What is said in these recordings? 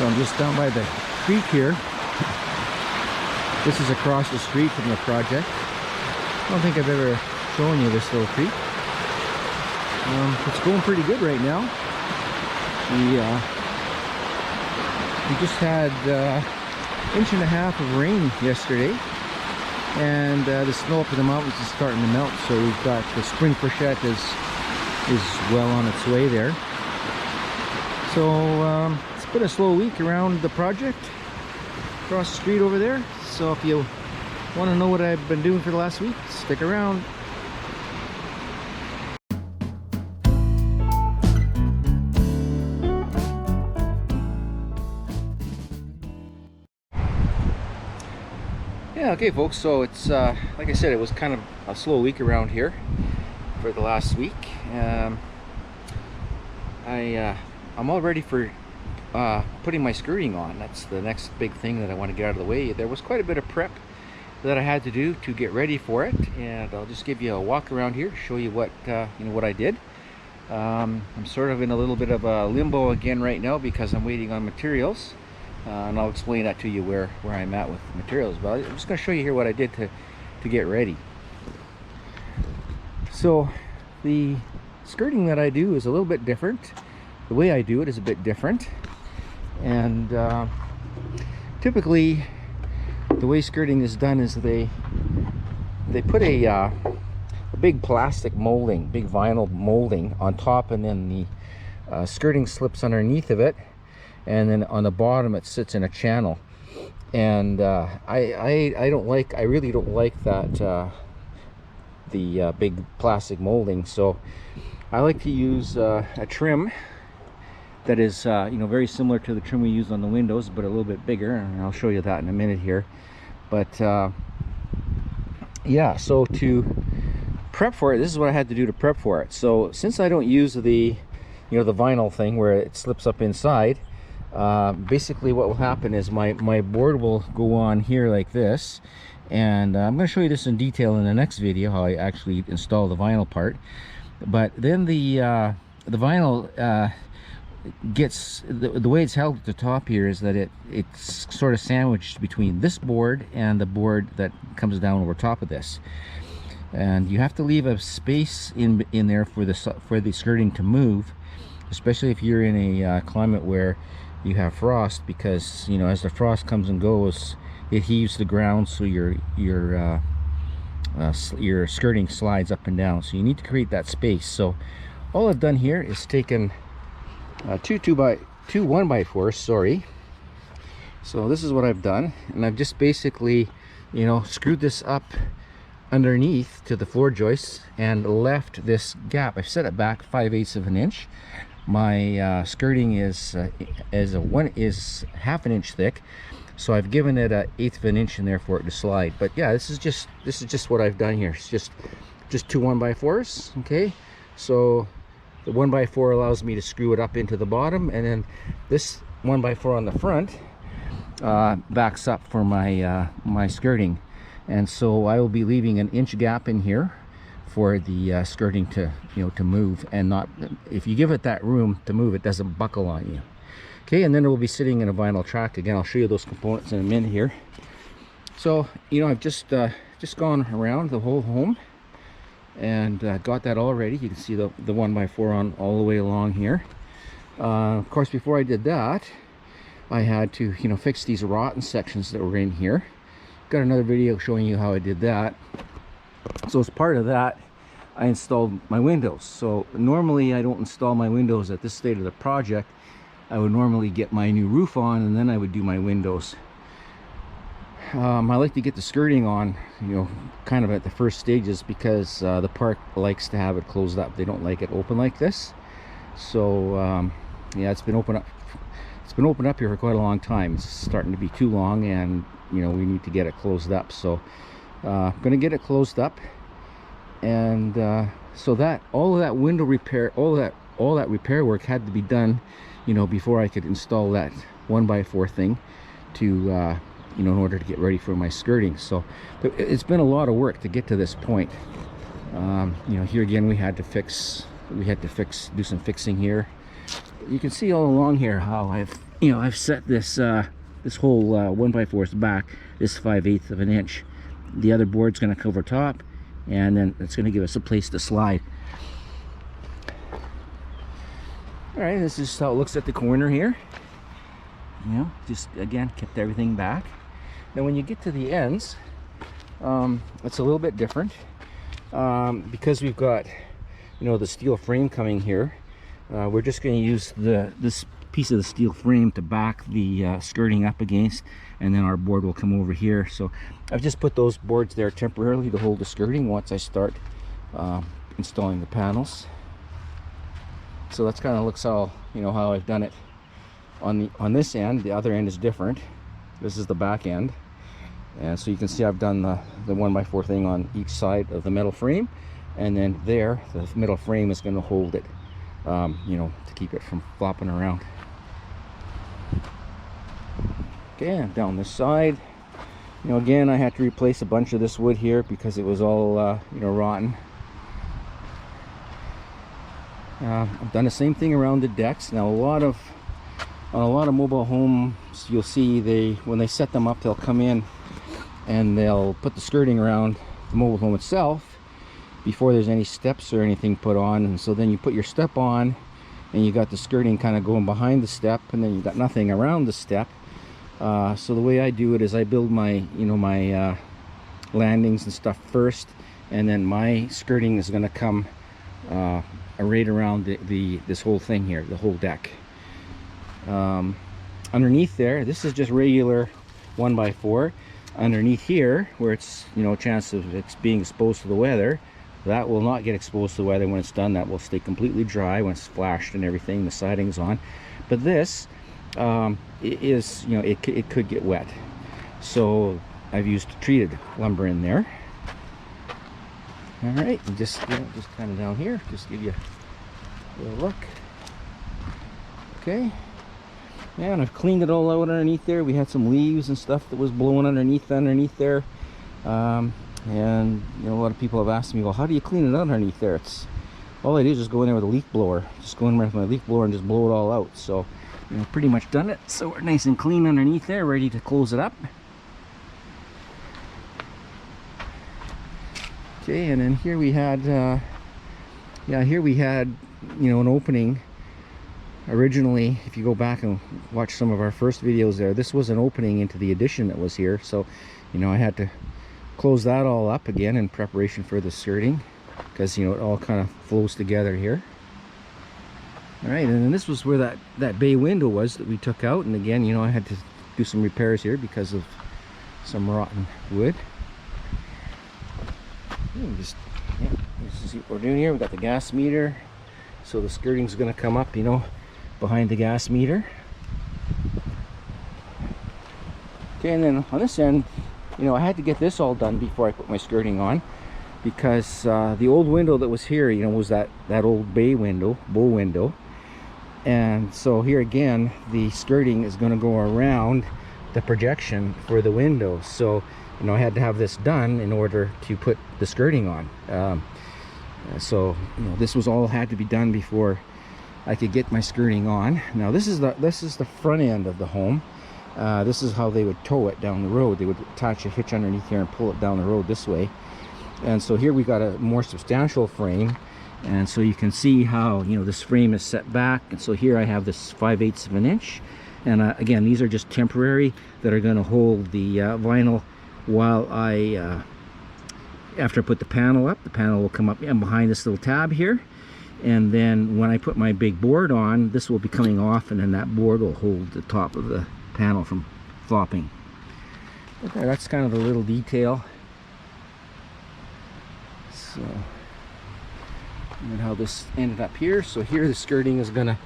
So I'm just down by the creek here. This is across the street from the project. I don't think I've ever shown you this little creek. It's going pretty good right now. We just had 1.5 inches of rain yesterday, and the snow up in the mountains is starting to melt. So we've got the spring freshet is well on its way there. So it's been a slow week around the project across the street over there. So if you want to know what I've been doing for the last week, stick around. Yeah, okay folks, so it's like I said, it was kind of a slow week around here for the last week. I'm all ready for putting my skirting on. That's the next big thing that I want to get out of the way. There was quite a bit of prep that I had to do to get ready for it, and I'll just give you a walk around here, show you what what I did. I'm sort of in a little bit of a limbo again right now because I'm waiting on materials, and I'll explain that to you where I'm at with materials. But I'm just going to show you here what I did to get ready. So the skirting that I do is a little bit different. The way I do it is a bit different, and typically the way skirting is done is they put a big plastic molding, big vinyl molding on top, and then the skirting slips underneath of it, and then on the bottom it sits in a channel. And I really don't like that the big plastic molding. So I like to use a trim that is very similar to the trim we use on the windows, but a little bit bigger, and I'll show you that in a minute here. But yeah, so to prep for it, this is what I had to do to prep for it. So since I don't use the the vinyl thing where it slips up inside, basically what will happen is my board will go on here like this, and I'm going to show you this in detail in the next video, how I actually install the vinyl part. But then the vinyl gets the way it's held at the top here is that it's sort of sandwiched between this board and the board that comes down over top of this, and you have to leave a space in there for the skirting to move, especially if you're in a climate where you have frost, because as the frost comes and goes, it heaves the ground, so your skirting slides up and down. So you need to create that space. So all I've done here is taken two 1x4s, sorry. So this is what I've done, and I've just basically screwed this up underneath to the floor joists and left this gap. I've set it back 5/8 of an inch. My skirting is half an inch thick, so I've given it a 1/8 of an inch in there for it to slide. But yeah, this is just what I've done here. It's just two 1x4s. Okay, so the 1x4 allows me to screw it up into the bottom, and then this 1x4 on the front backs up for my my skirting. And so I will be leaving an inch gap in here for the skirting to to move, and not, if you give it that room to move, it doesn't buckle on you. Okay, and then it will be sitting in a vinyl track. Again, I'll show you those components in a minute here. So I've just gone around the whole home and got that all ready. You can see the 1x4 on all the way along here. Of course, before I did that, I had to fix these rotten sections that were in here. Got another video showing you how I did that. So as part of that, I installed my windows. So normally I don't install my windows at this stage of the project. I would normally get my new roof on, and then I would do my windows. I like to get the skirting on kind of at the first stages, because the park likes to have it closed up. They don't like it open like this. So yeah, it's been open up here for quite a long time. It's starting to be too long, and we need to get it closed up. So I'm gonna get it closed up, and so that all of that window repair, all that repair work had to be done before I could install that 1x4 thing to in order to get ready for my skirting. So it's been a lot of work to get to this point. Here again, we had to do some fixing here. You can see all along here how I've you know, I've set this this whole 1x4's back this 5/8 of an inch. The other board's going to cover top, and then it's going to give us a place to slide. All right, this is how it looks at the corner here. You know, just again kept everything back. Now when you get to the ends, it's a little bit different because we've got, you know, the steel frame coming here. We're just going to use this piece of the steel frame to back the skirting up against, and then our board will come over here. So I've just put those boards there temporarily to hold the skirting once I start installing the panels. So that's kind of looks how, you know, how I've done it on this end. The other end is different. This is the back end, and so you can see I've done the 1x4 thing on each side of the metal frame, and then there the metal frame is going to hold it, you know, to keep it from flopping around. Okay, and down this side, you know, again I had to replace a bunch of this wood here because it was all you know, rotten. I've done the same thing around the decks. Now on a lot of mobile homes, you'll see when they set them up, they'll come in and they'll put the skirting around the mobile home itself before there's any steps or anything put on. And so then you put your step on and you got the skirting kind of going behind the step, and then you got nothing around the step. So the way I do it is I build my, you know, my landings and stuff first, and then my skirting is going to come right around this whole thing here, the whole deck. Underneath there, this is just regular 1x4. Underneath here, where it's, you know, a chance of it's being exposed to the weather, that will not get exposed to the weather when it's done. That will stay completely dry when it's flashed and everything, the siding's on. But this is, you know, it could get wet, so I've used treated lumber in there. All right, and just, you know, just kind of down here, just give you a little look. Okay, yeah, and I've cleaned it all out underneath there. We had some leaves and stuff that was blowing underneath there, and you know, a lot of people have asked me, well, how do you clean it out underneath there? It's all I do is just go in there with a leaf blower, just go in there with my leaf blower and just blow it all out. So, you know, pretty much done it. So we're nice and clean underneath there, ready to close it up. Okay, and then here we had, yeah, here we had, you know, an opening. Originally, if you go back and watch some of our first videos there, this was an opening into the addition that was here. So, you know, I had to close that all up again in preparation for the skirting, because, you know, it all kind of flows together here. All right, and then this was where that bay window was that we took out, and again, you know, I had to do some repairs here because of some rotten wood. Just, yeah, this is what we're doing here. We got the gas meter, so the skirting's going to come up, you know, behind the gas meter. Okay, and then on this end, you know, I had to get this all done before I put my skirting on, because the old window that was here, you know, was that old bay window, bow window. And so here again, the skirting is going to go around the projection for the window. So, you know, I had to have this done in order to put the skirting on. So, you know, this was all had to be done before I could get my skirting on. Now this is the front end of the home. This is how they would tow it down the road. They would attach a hitch underneath here and pull it down the road this way. And so here we got a more substantial frame, and so you can see how, you know, this frame is set back. And so here I have this 5/8 of an inch, and again, these are just temporary that are going to hold the vinyl while I after I put the panel up. The panel will come up and behind this little tab here, and then when I put my big board on, this will be coming off, and then that board will hold the top of the panel from flopping. Okay, that's kind of the little detail. So, and how this ended up here. So here the skirting's gonna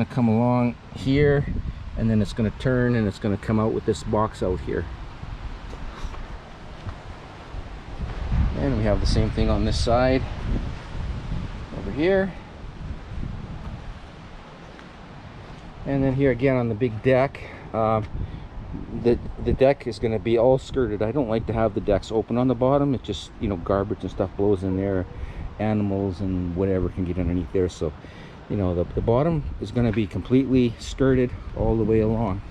come along here, and then it's gonna turn and it's gonna come out with this box out here. And we have the same thing on this side over here. And then here again on the big deck, the deck is going to be all skirted. I don't like to have the decks open on the bottom. It just, you know, garbage and stuff blows in there, animals and whatever can get underneath there. So, you know, the bottom is going to be completely skirted all the way along,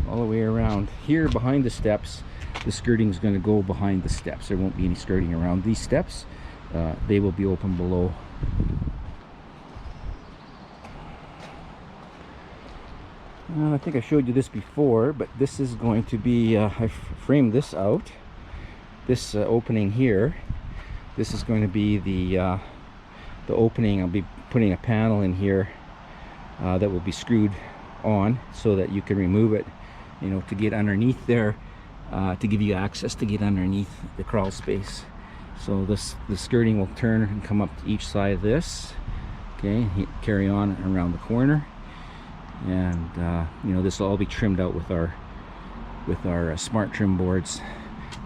all the way around. Here behind the steps, the skirting is going to go behind the steps. There won't be any skirting around these steps. They will be open below. I think I showed you this before, but this is going to be, I framed this out. This opening here, this is going to be the opening. I'll be putting a panel in here that will be screwed on so that you can remove it, you know, to get underneath there, to give you access to get underneath the crawl space. So the skirting will turn and come up to each side of this, okay, carry on around the corner, and you know, this will all be trimmed out with our smart trim boards.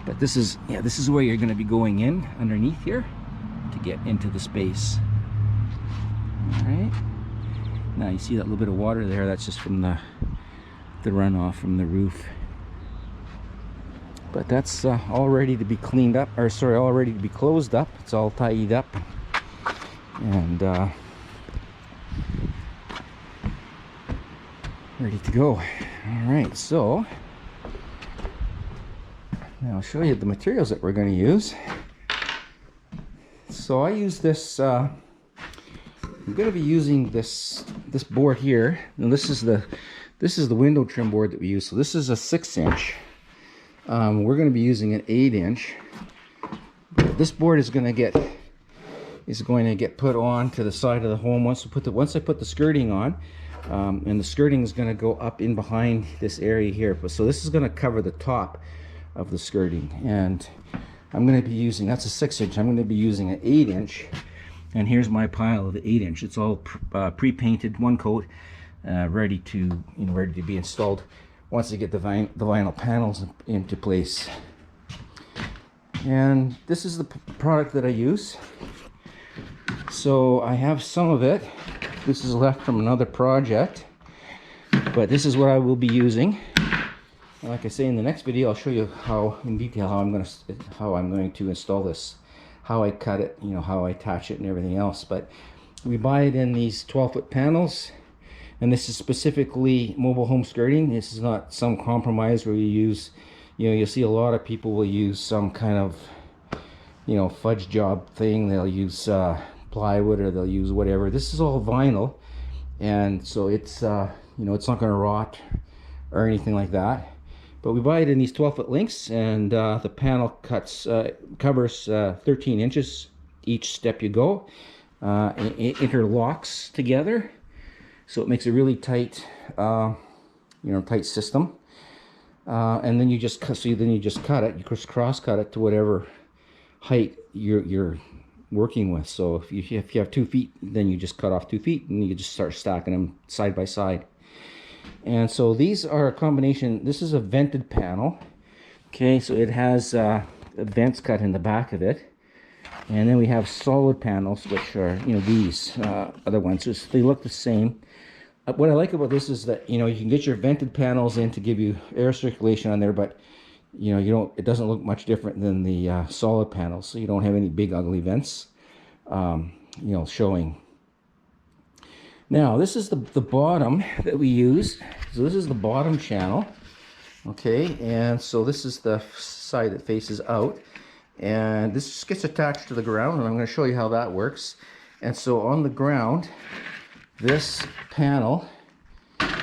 But this is, yeah, this is where you're going to be going in underneath here to get into the space. All right, now you see that little bit of water there, that's just from the runoff from the roof. But that's all ready to be cleaned up, or sorry, all ready to be closed up. It's all tidied up, and ready to go. All right, so now I'll show you the materials that we're going to use. So I use this, I'm going to be using this board here. Now this is the window trim board that we use. So this is a 6-inch. We're going to be using an 8-inch. This board is going to get put on to the side of the home once I put the skirting on, and the skirting is going to go up in behind this area here. So this is going to cover the top of the skirting, and I'm going to be using, that's a 6-inch. I'm going to be using an 8-inch, and here's my pile of the 8-inch. It's all pre-painted, one coat, ready to be installed once I get the vinyl panels into place. And this is the product that I use. So I have some of it. This is left from another project, but this is what I will be using. And like I say, in the next video, I'll show you how in detail how I'm going to install this, how I cut it, you know, how I attach it and everything else. But we buy it in these 12-foot panels, and this is specifically mobile home skirting. This is not some compromise where you use, you know, you'll see a lot of people will use some kind of, you know, fudge job thing. They'll use plywood, or they'll use whatever. This is all vinyl, and so it's you know, it's not going to rot or anything like that. But we buy it in these 12-foot lengths, and the panel covers 13 inches each step you go. It interlocks together, so it makes a really tight, you know, tight system. And then you just cut it. You just cross cut it to whatever height you're working with. So if you have 2 feet, then you just cut off 2 feet, and you just start stacking them side by side. And so these are a combination. This is a vented panel. Okay, so it has vents cut in the back of it. And then we have solid panels, which are, you know, these other ones. Just, they look the same. What I like about this is that, you know, you can get your vented panels in to give you air circulation on there, but, you know, it doesn't look much different than the solid panels. So you don't have any big ugly vents, you know, showing. Now this is the bottom that we use. So this is the bottom channel, okay, and so this is the side that faces out, and this just gets attached to the ground, and I'm going to show you how that works. And so on the ground, this panel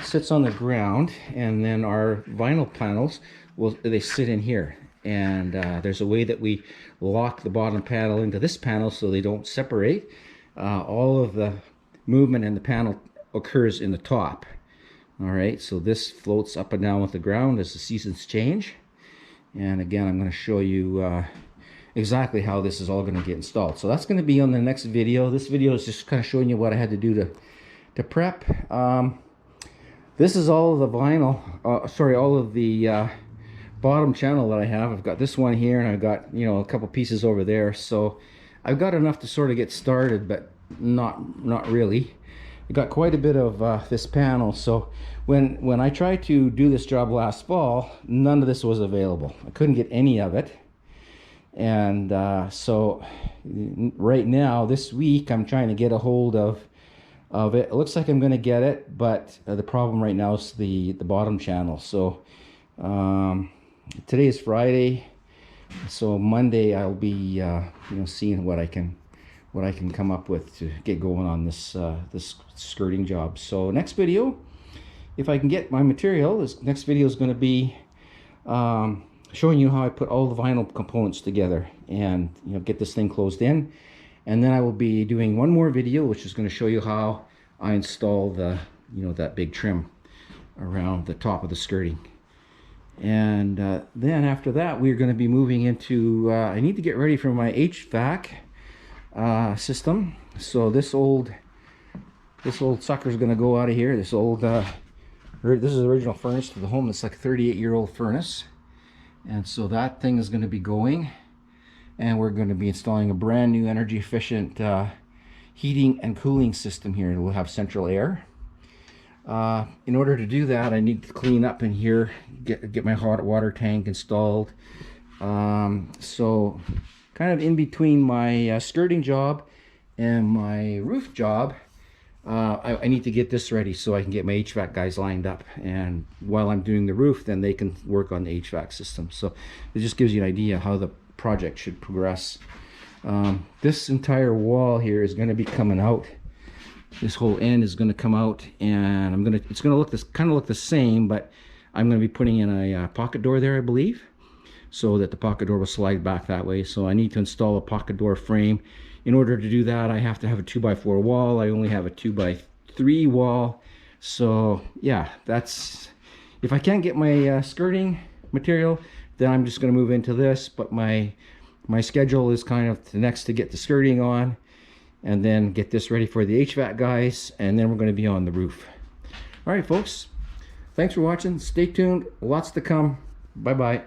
sits on the ground, and then our vinyl panels they sit in here. And there's a way that we lock the bottom panel into this panel so they don't separate. All of the movement in the panel occurs in the top. All right, so this floats up and down with the ground as the seasons change. And again, I'm going to show you exactly how this is all going to get installed. So that's going to be on the next video. This video is just kind of showing you what I had to do to prep. This is all of the vinyl, all of the bottom channel that I have. I've got this one here, and I've got, you know, a couple pieces over there. So I've got enough to sort of get started, but not really. I got quite a bit of this panel. So when I tried to do this job last fall, none of this was available. I couldn't get any of it. And so right now, this week, I'm trying to get a hold of of it. It looks like I'm going to get it, but the problem right now is the bottom channel. So today is Friday, so Monday I'll be you know, seeing what I can come up with to get going on this this skirting job. So next video, if I can get my material, this next video is going to be showing you how I put all the vinyl components together and, you know, get this thing closed in. And then I will be doing one more video which is going to show you how I install the, you know, that big trim around the top of the skirting. And then after that we're going to be moving into I need to get ready for my HVAC system. So this old sucker is going to go out of here. This old this is the original furnace to the home. It's like a 38-year-old furnace, and so that thing is going to be going, and we're going to be installing a brand new energy efficient heating and cooling system here. It will have central air. In order to do that, I need to clean up in here, get my hot water tank installed. So kind of in between my skirting job and my roof job, I need to get this ready so I can get my HVAC guys lined up, and while I'm doing the roof, then they can work on the HVAC system. So it just gives you an idea how the project should progress. This entire wall here is going to be coming out. This whole end is going to come out, and it's going to look kind of look the same, but I'm going to be putting in a pocket door there, I believe, so that the pocket door will slide back that way. So I need to install a pocket door frame. In order to do that, I have to have a 2x4 wall. I only have a 2x3 wall. So yeah, that's, if I can't get my skirting material, then I'm just going to move into this. But my schedule is kind of the next to get the skirting on, and then get this ready for the HVAC guys, and then we're going to be on the roof. All right, folks, thanks for watching. Stay tuned, lots to come. Bye bye.